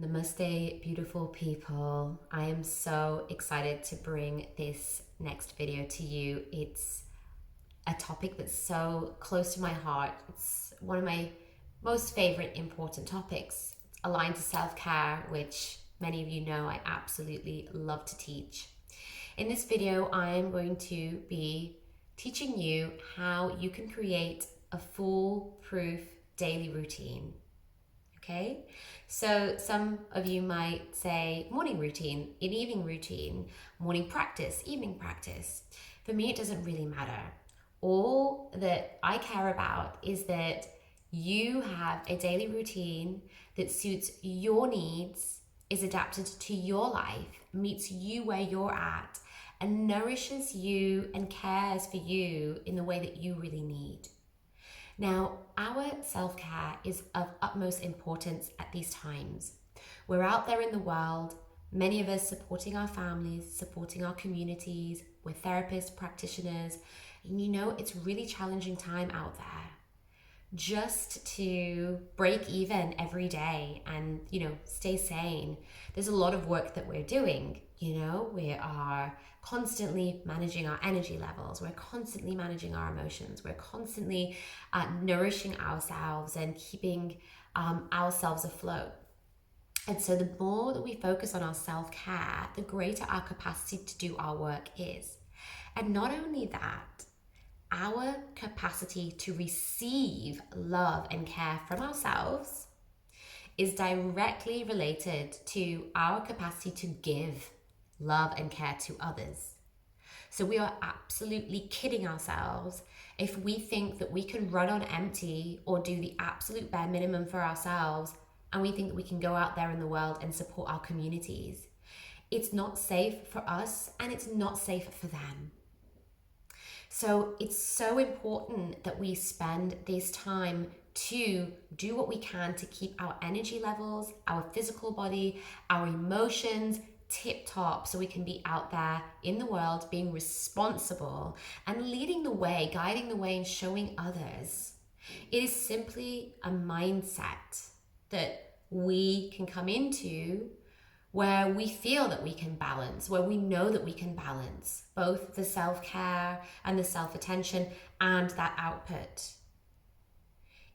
Namaste, beautiful people. I am so excited to bring this next video to you. It's a topic that's so close to my heart. It's one of my most favorite important topics. It's aligned to self-care, which many of you know I absolutely love to teach. In this video, I am going to be teaching you how you can create a foolproof daily routine. Okay, so some of you might say morning routine, an evening routine, morning practice, evening practice. For me, it doesn't really matter. All that I care about is that you have a daily routine that suits your needs, is adapted to your life, meets you where you're at, and nourishes you and cares for you in the way that you really need. Now, our self-care is of utmost importance at these times. We're out there in the world, many of us supporting our families, supporting our communities, we're therapists, practitioners, and you know it's really challenging time out there. Just to break even every day and, stay sane. There's a lot of work that we're doing. We are constantly managing our energy levels. We're constantly managing our emotions. We're constantly nourishing ourselves and keeping ourselves afloat. And so the more that we focus on our self-care, the greater our capacity to do our work is. And not only that, our capacity to receive love and care from ourselves is directly related to our capacity to give love and care to others. So we are absolutely kidding ourselves if we think that we can run on empty or do the absolute bare minimum for ourselves and we think that we can go out there in the world and support our communities. It's not safe for us and it's not safe for them. So it's so important that we spend this time to do what we can to keep our energy levels, our physical body, our emotions tip top so we can be out there in the world being responsible and leading the way, guiding the way and showing others. It is simply a mindset that we can come into where we feel that we can balance, where we know that we can balance both the self-care and the self-attention and that output.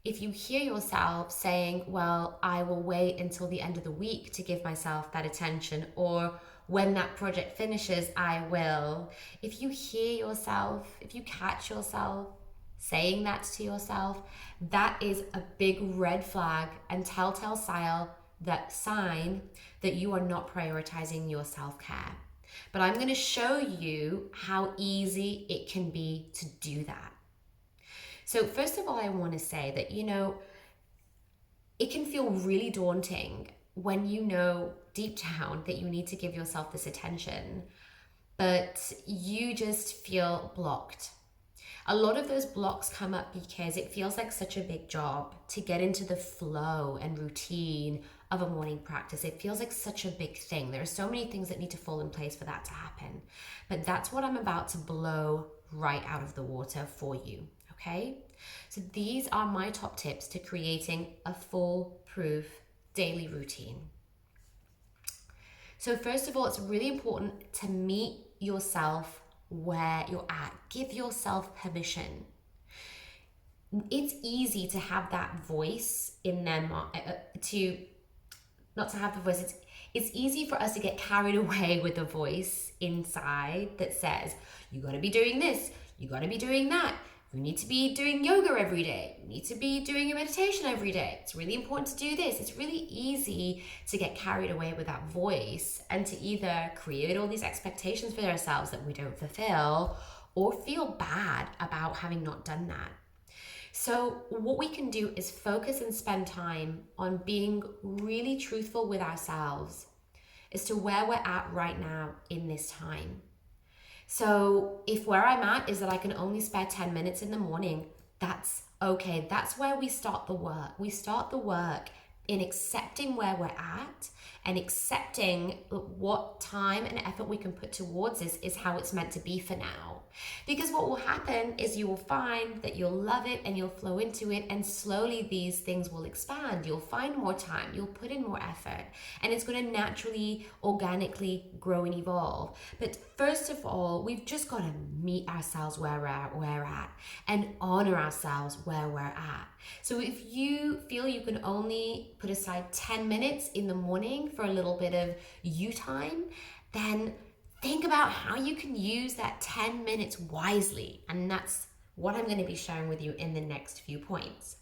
If you hear yourself saying, well, I will wait until the end of the week to give myself that attention, or when that project finishes, I will. If you hear yourself, if you catch yourself saying that to yourself, that is a big red flag and telltale sign that you are not prioritizing your self-care. But I'm going to show you how easy it can be to do that. So first of all, I want to say that, it can feel really daunting when you know deep down that you need to give yourself this attention, but you just feel blocked. A lot of those blocks come up because it feels like such a big job to get into the flow and routine of a morning practice. It feels like such a big thing. There are so many things that need to fall in place for that to happen. But that's what I'm about to blow right out of the water for you, okay? So these are my top tips to creating a foolproof daily routine. So first of all, it's really important to meet yourself where you're at. Give yourself permission. It's easy to have that voice in them, not to have the voice. It's easy for us to get carried away with the voice inside that says, you got to be doing this, you got to be doing that. You need to be doing yoga every day. You need to be doing a meditation every day. It's really important to do this. It's really easy to get carried away with that voice and to either create all these expectations for ourselves that we don't fulfill or feel bad about having not done that. So what we can do is focus and spend time on being really truthful with ourselves as to where we're at right now in this time. So if where I'm at is that I can only spare 10 minutes in the morning, that's okay. That's where we start the work. We start the work in accepting where we're at and accepting what time and effort we can put towards this is how it's meant to be for now. Because what will happen is you will find that you'll love it and you'll flow into it, and slowly these things will expand. You'll find more time, you'll put in more effort, and it's going to naturally, organically grow and evolve. But first of all, we've just got to meet ourselves where we're at and honor ourselves where we're at. So if you feel you can only put aside 10 minutes in the morning for a little bit of you time, then think about how you can use that 10 minutes wisely. And that's what I'm going to be sharing with you in the next few points.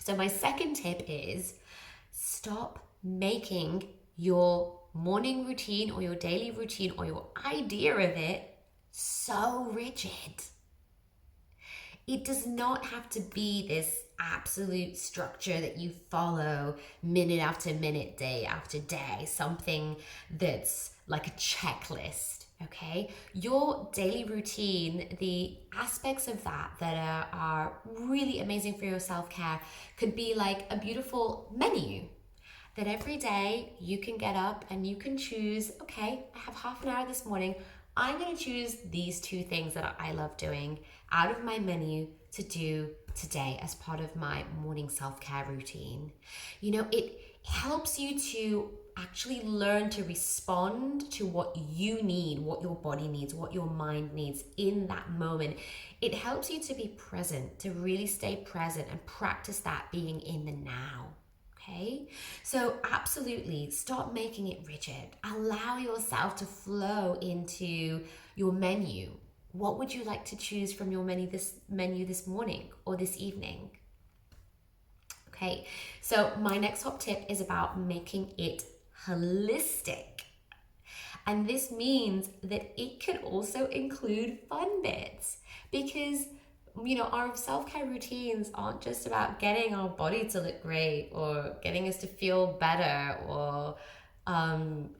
So my second tip is stop making your morning routine or your daily routine or your idea of it so rigid. It does not have to be this absolute structure that you follow minute after minute, day after day, something that's like a checklist, okay? Your daily routine, the aspects of that are really amazing for your self-care could be like a beautiful menu that every day you can get up and you can choose, okay, I have half an hour this morning. I'm going to choose these 2 things that I love doing out of my menu to do today as part of my morning self-care routine. You know, it helps you to actually learn to respond to what you need, what your body needs, what your mind needs in that moment. It helps you to be present, to really stay present and practice that being in the now. Okay, so absolutely stop making it rigid. Allow yourself to flow into your menu. What would you like to choose from your menu this morning or this evening? Okay, so my next top tip is about making it holistic. And this means that it can also include fun bits, because you know, our self-care routines aren't just about getting our body to look great or getting us to feel better or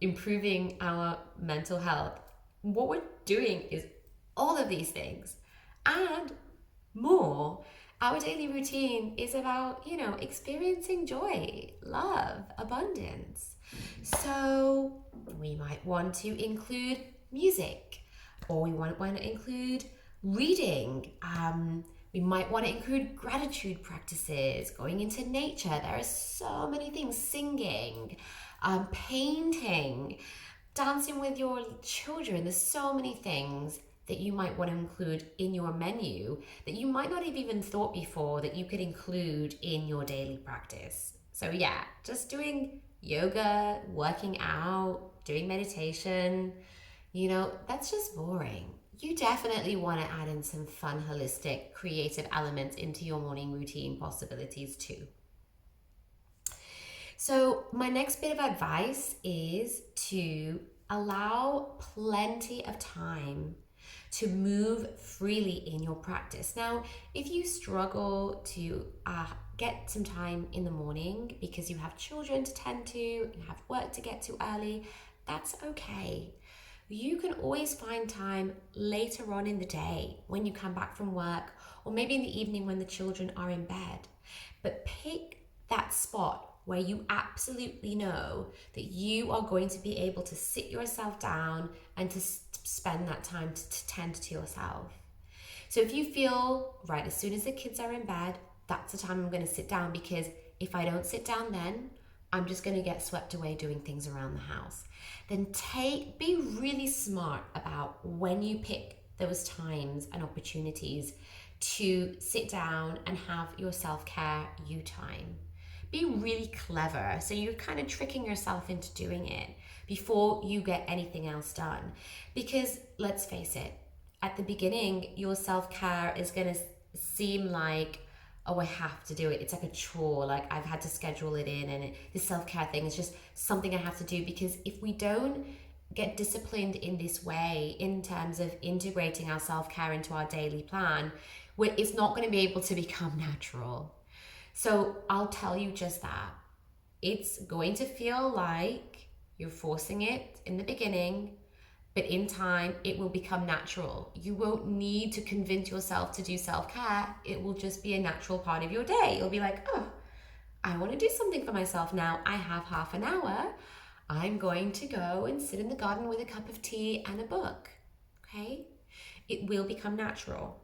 improving our mental health. What we're doing is all of these things and more. Our daily routine is about, you know, experiencing joy, love, abundance. So we might want to include music, or we might want to include reading. We might want to include gratitude practices, going into nature. There are so many things, singing, painting, dancing with your children. There's so many things that you might want to include in your menu that you might not have even thought before that you could include in your daily practice. So yeah, just doing yoga, working out, doing meditation, you know, that's just boring. You definitely want to add in some fun, holistic, creative elements into your morning routine possibilities too. So my next bit of advice is to allow plenty of time to move freely in your practice. Now, if you struggle to get some time in the morning because you have children to tend to, you have work to get to early, that's okay. You can always find time later on in the day when you come back from work, or maybe in the evening when the children are in bed. But pick that spot where you absolutely know that you are going to be able to sit yourself down and to spend that time to tend to yourself. So if you feel, right, as soon as the kids are in bed, that's the time I'm going to sit down, because if I don't sit down then, I'm just going to get swept away doing things around the house. Then be really smart about when you pick those times and opportunities to sit down and have your self-care you time. Be really clever. So you're kind of tricking yourself into doing it before you get anything else done. Because let's face it, at the beginning, your self-care is going to seem like, oh, I have to do it. It's like a chore. Like I've had to schedule it in, and the self-care thing is just something I have to do. Because if we don't get disciplined in this way, in terms of integrating our self-care into our daily plan, it's not going to be able to become natural. So I'll tell you just that. It's going to feel like you're forcing it in the beginning, but in time, it will become natural. You won't need to convince yourself to do self-care. It will just be a natural part of your day. You'll be like, oh, I want to do something for myself now. I have half an hour. I'm going to go and sit in the garden with a cup of tea and a book. Okay? It will become natural.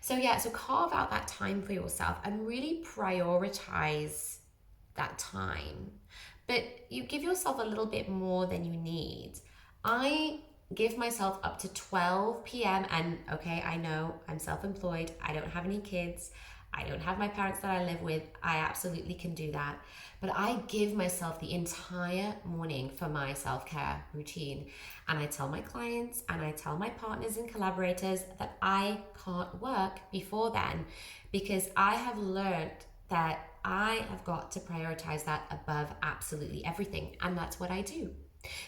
So, yeah, so carve out that time for yourself and really prioritize that time. But you give yourself a little bit more than you need. I give myself up to 12 p.m. And okay, I know I'm self employed, I don't have any kids, I don't have my parents that I live with. I absolutely can do that. But I give myself the entire morning for my self care routine. And I tell my clients and I tell my partners and collaborators that I can't work before then because I have learned that I have got to prioritize that above absolutely everything. And that's what I do.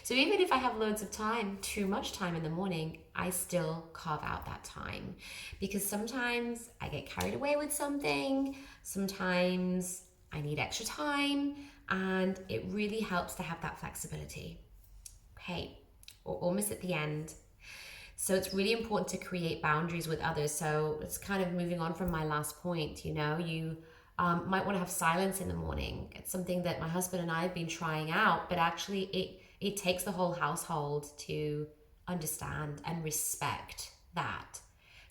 So even if I have loads of time, too much time in the morning, I still carve out that time because sometimes I get carried away with something, sometimes I need extra time, and it really helps to have that flexibility. Okay, we're almost at the end. So it's really important to create boundaries with others. So it's kind of moving on from my last point, you might want to have silence in the morning. It's something that my husband and I have been trying out, but actually it takes the whole household to understand and respect that.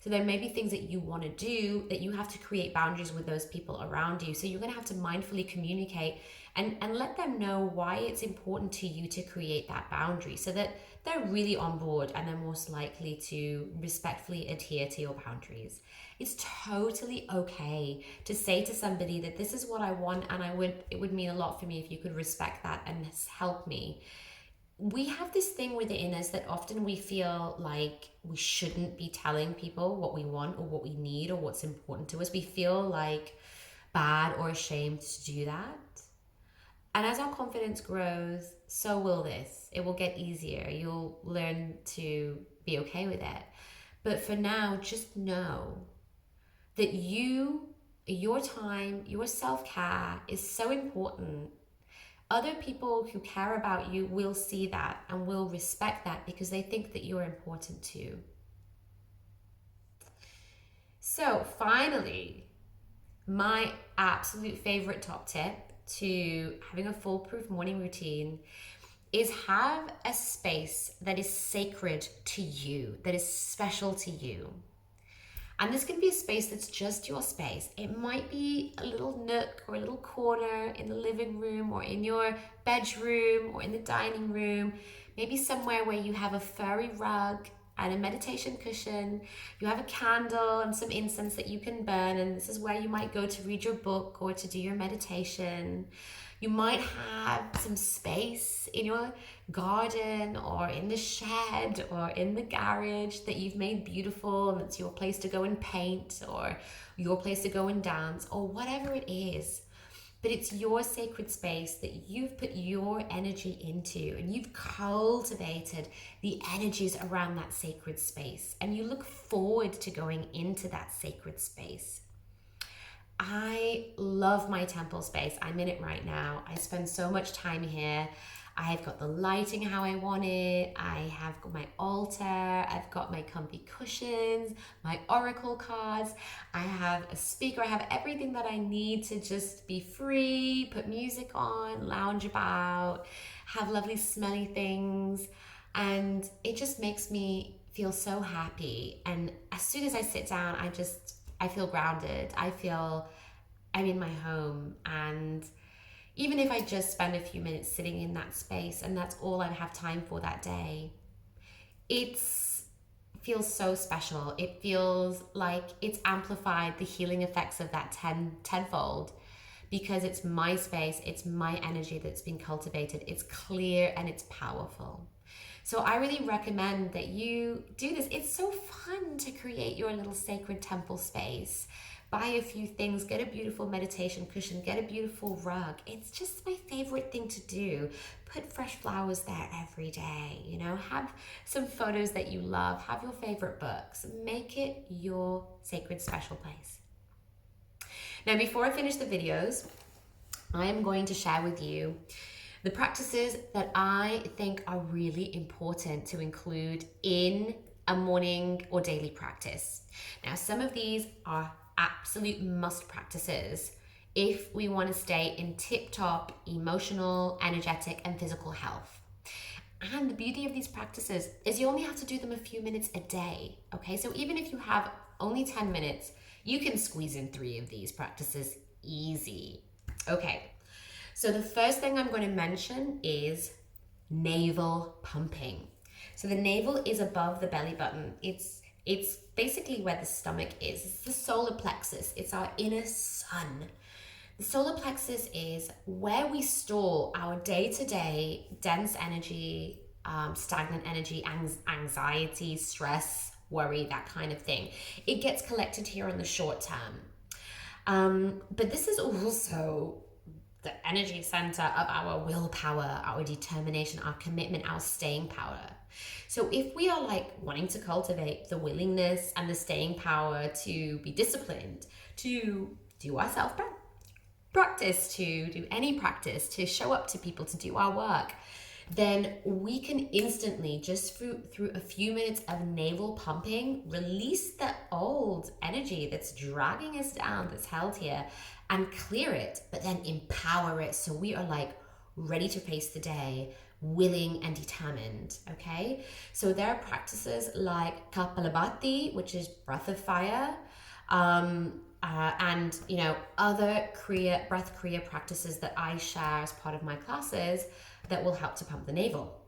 So there may be things that you want to do that you have to create boundaries with those people around you. So you're going to have to mindfully communicate and let them know why it's important to you to create that boundary so that they're really on board and they're most likely to respectfully adhere to your boundaries. It's totally okay to say to somebody that this is what I want and it would mean a lot for me if you could respect that and help me. We have this thing within us that often we feel like we shouldn't be telling people what we want or what we need or what's important to us. We feel like bad or ashamed to do that. And as our confidence grows, so will this. It will get easier. You'll learn to be okay with it. But for now, just know that your time, your self-care is so important. Other people who care about you will see that and will respect that because they think that you're important too. So finally, my absolute favorite top tip to having a foolproof morning routine is have a space that is sacred to you, that is special to you. And this can be a space that's just your space. It might be a little nook or a little corner in the living room or in your bedroom or in the dining room, maybe somewhere where you have a furry rug and a meditation cushion, you have a candle and some incense that you can burn, and this is where you might go to read your book or to do your meditation. You might have some space in your garden or in the shed or in the garage that you've made beautiful and it's your place to go and paint or your place to go and dance or whatever it is. But it's your sacred space that you've put your energy into and you've cultivated the energies around that sacred space and you look forward to going into that sacred space. I love my temple space. I'm in it right now. I spend so much time here. I've got the lighting how I want it. I have got my altar. I've got my comfy cushions, my oracle cards. I have a speaker. I have everything that I need to just be free, put music on, lounge about, have lovely smelly things. And it just makes me feel so happy. And as soon as I sit down, I feel grounded. I feel I'm in my home. And even if I just spend a few minutes sitting in that space and that's all I have time for that day, it feels so special. It feels like it's amplified the healing effects of that tenfold because it's my space, it's my energy that's been cultivated. It's clear and it's powerful. So I really recommend that you do this. It's so fun to create your little sacred temple space. Buy a few things, get a beautiful meditation cushion, get a beautiful rug. It's just my favorite thing to do. Put fresh flowers there every day, have some photos that you love, have your favorite books, make it your sacred special place. Now, before I finish the videos, I am going to share with you the practices that I think are really important to include in a morning or daily practice. Now, some of these are absolute must practices if we want to stay in tip-top emotional, energetic, and physical health. And the beauty of these practices is you only have to do them a few minutes a day, okay? So even if you have only 10 minutes, you can squeeze in 3 of these practices easy. Okay, so the first thing I'm going to mention is navel pumping. So the navel is above the belly button. It's basically where the stomach is. It's the solar plexus. It's our inner sun. The solar plexus is where we store our day-to-day dense energy, stagnant energy, anxiety, stress, worry, that kind of thing. It gets collected here in the short term. But this is also the energy center of our willpower, our determination, our commitment, our staying power. So if we are like wanting to cultivate the willingness and the staying power to be disciplined, to do our practice, to do any practice, to show up to people, to do our work, then we can instantly, just through a few minutes of navel pumping, release the old energy that's dragging us down, that's held here, and clear it, but then empower it so we are like ready to face the day, willing and determined, okay? So there are practices like Kapalabhati, which is breath of fire, and other breath kriya practices that I share as part of my classes that will help to pump the navel.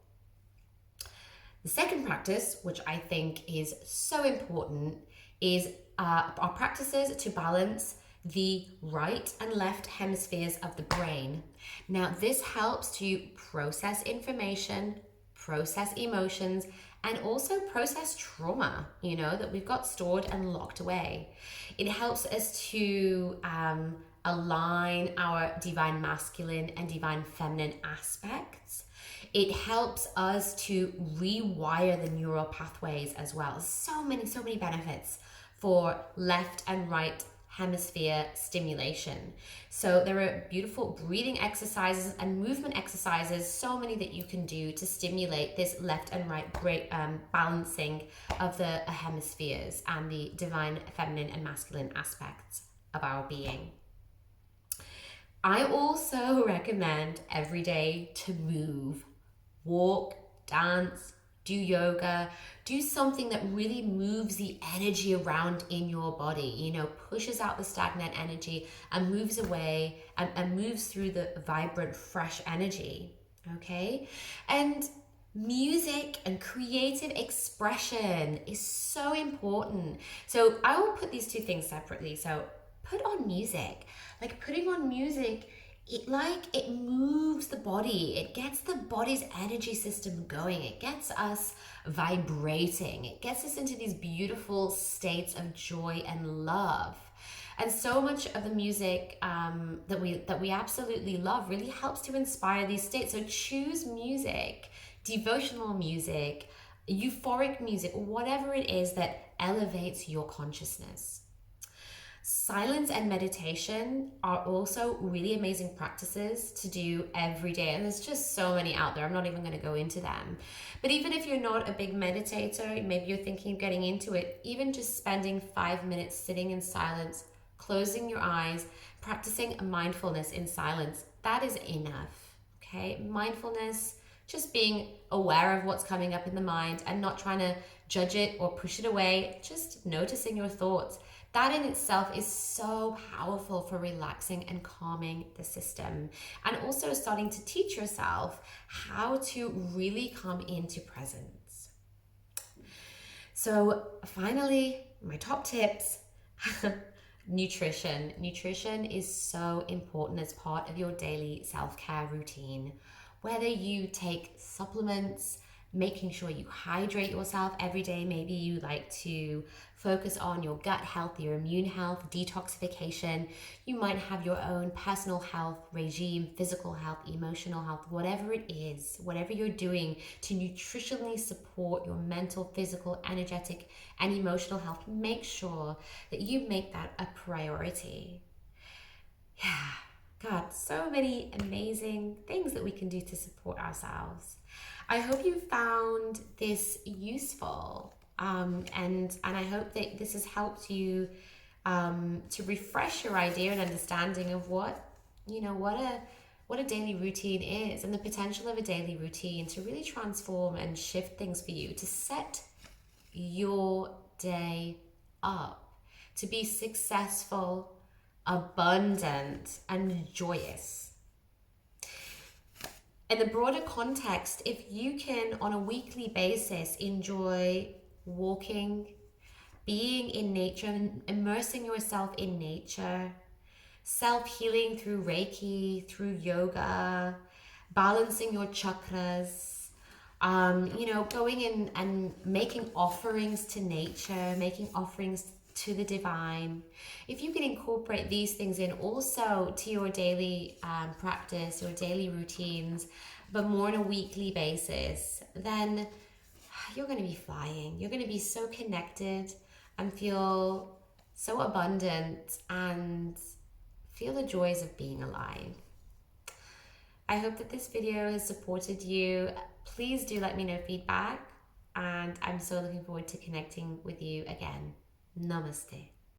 The second practice, which I think is so important, is our practices to balance the right and left hemispheres of the brain. Now, this helps to process information, process emotions, and also process trauma, that we've got stored and locked away. It helps us to align our divine masculine and divine feminine aspects. It helps us to rewire the neural pathways as well. So many benefits for left and right hemisphere stimulation. So there are beautiful breathing exercises and movement exercises, so many that you can do to stimulate this left and right balancing of the hemispheres and the divine feminine and masculine aspects of our being. I also recommend every day to move, walk, dance, do yoga, do something that really moves the energy around in your body, pushes out the stagnant energy and moves away and moves through the vibrant, fresh energy, okay? And music and creative expression is so important. So I will put these 2 things separately. So put on music. Like putting on music, it moves the body. It gets the body's energy system going. It gets us vibrating. It gets us into these beautiful states of joy and love. And so much of the music that we absolutely love really helps to inspire these states. So choose music, devotional music, euphoric music, whatever it is that elevates your consciousness. Silence and meditation are also really amazing practices to do every day. And there's just so many out there. I'm not even going to go into them. But even if you're not a big meditator, maybe you're thinking of getting into it, even just spending 5 minutes sitting in silence, closing your eyes, practicing mindfulness in silence, that is enough. Okay? Mindfulness, just being aware of what's coming up in the mind and not trying to judge it or push it away, just noticing your thoughts. That in itself is so powerful for relaxing and calming the system, and also starting to teach yourself how to really come into presence. So finally, my top tips. Nutrition. Nutrition is so important as part of your daily self-care routine. Whether you take supplements, making sure you hydrate yourself every day. Maybe you like to focus on your gut health, your immune health, detoxification. You might have your own personal health regime, physical health, emotional health, whatever it is, whatever you're doing to nutritionally support your mental, physical, energetic, and emotional health. Make sure that you make that a priority. Yeah, God, so many amazing things that we can do to support ourselves. I hope you found this useful, and I hope that this has helped you to refresh your idea and understanding of what, what a daily routine is, and the potential of a daily routine to really transform and shift things for you, to set your day up to be successful, abundant, and joyous. In the broader context, if you can on a weekly basis enjoy walking, being in nature, and immersing yourself in nature, self-healing through Reiki, through yoga, balancing your chakras, going in and making offerings to nature, making offerings to the divine. If you can incorporate these things in also to your daily practice or daily routines, but more on a weekly basis, then you're going to be flying. You're going to be so connected and feel so abundant and feel the joys of being alive. I hope that this video has supported you. Please do let me know feedback, and I'm so looking forward to connecting with you again. Namaste.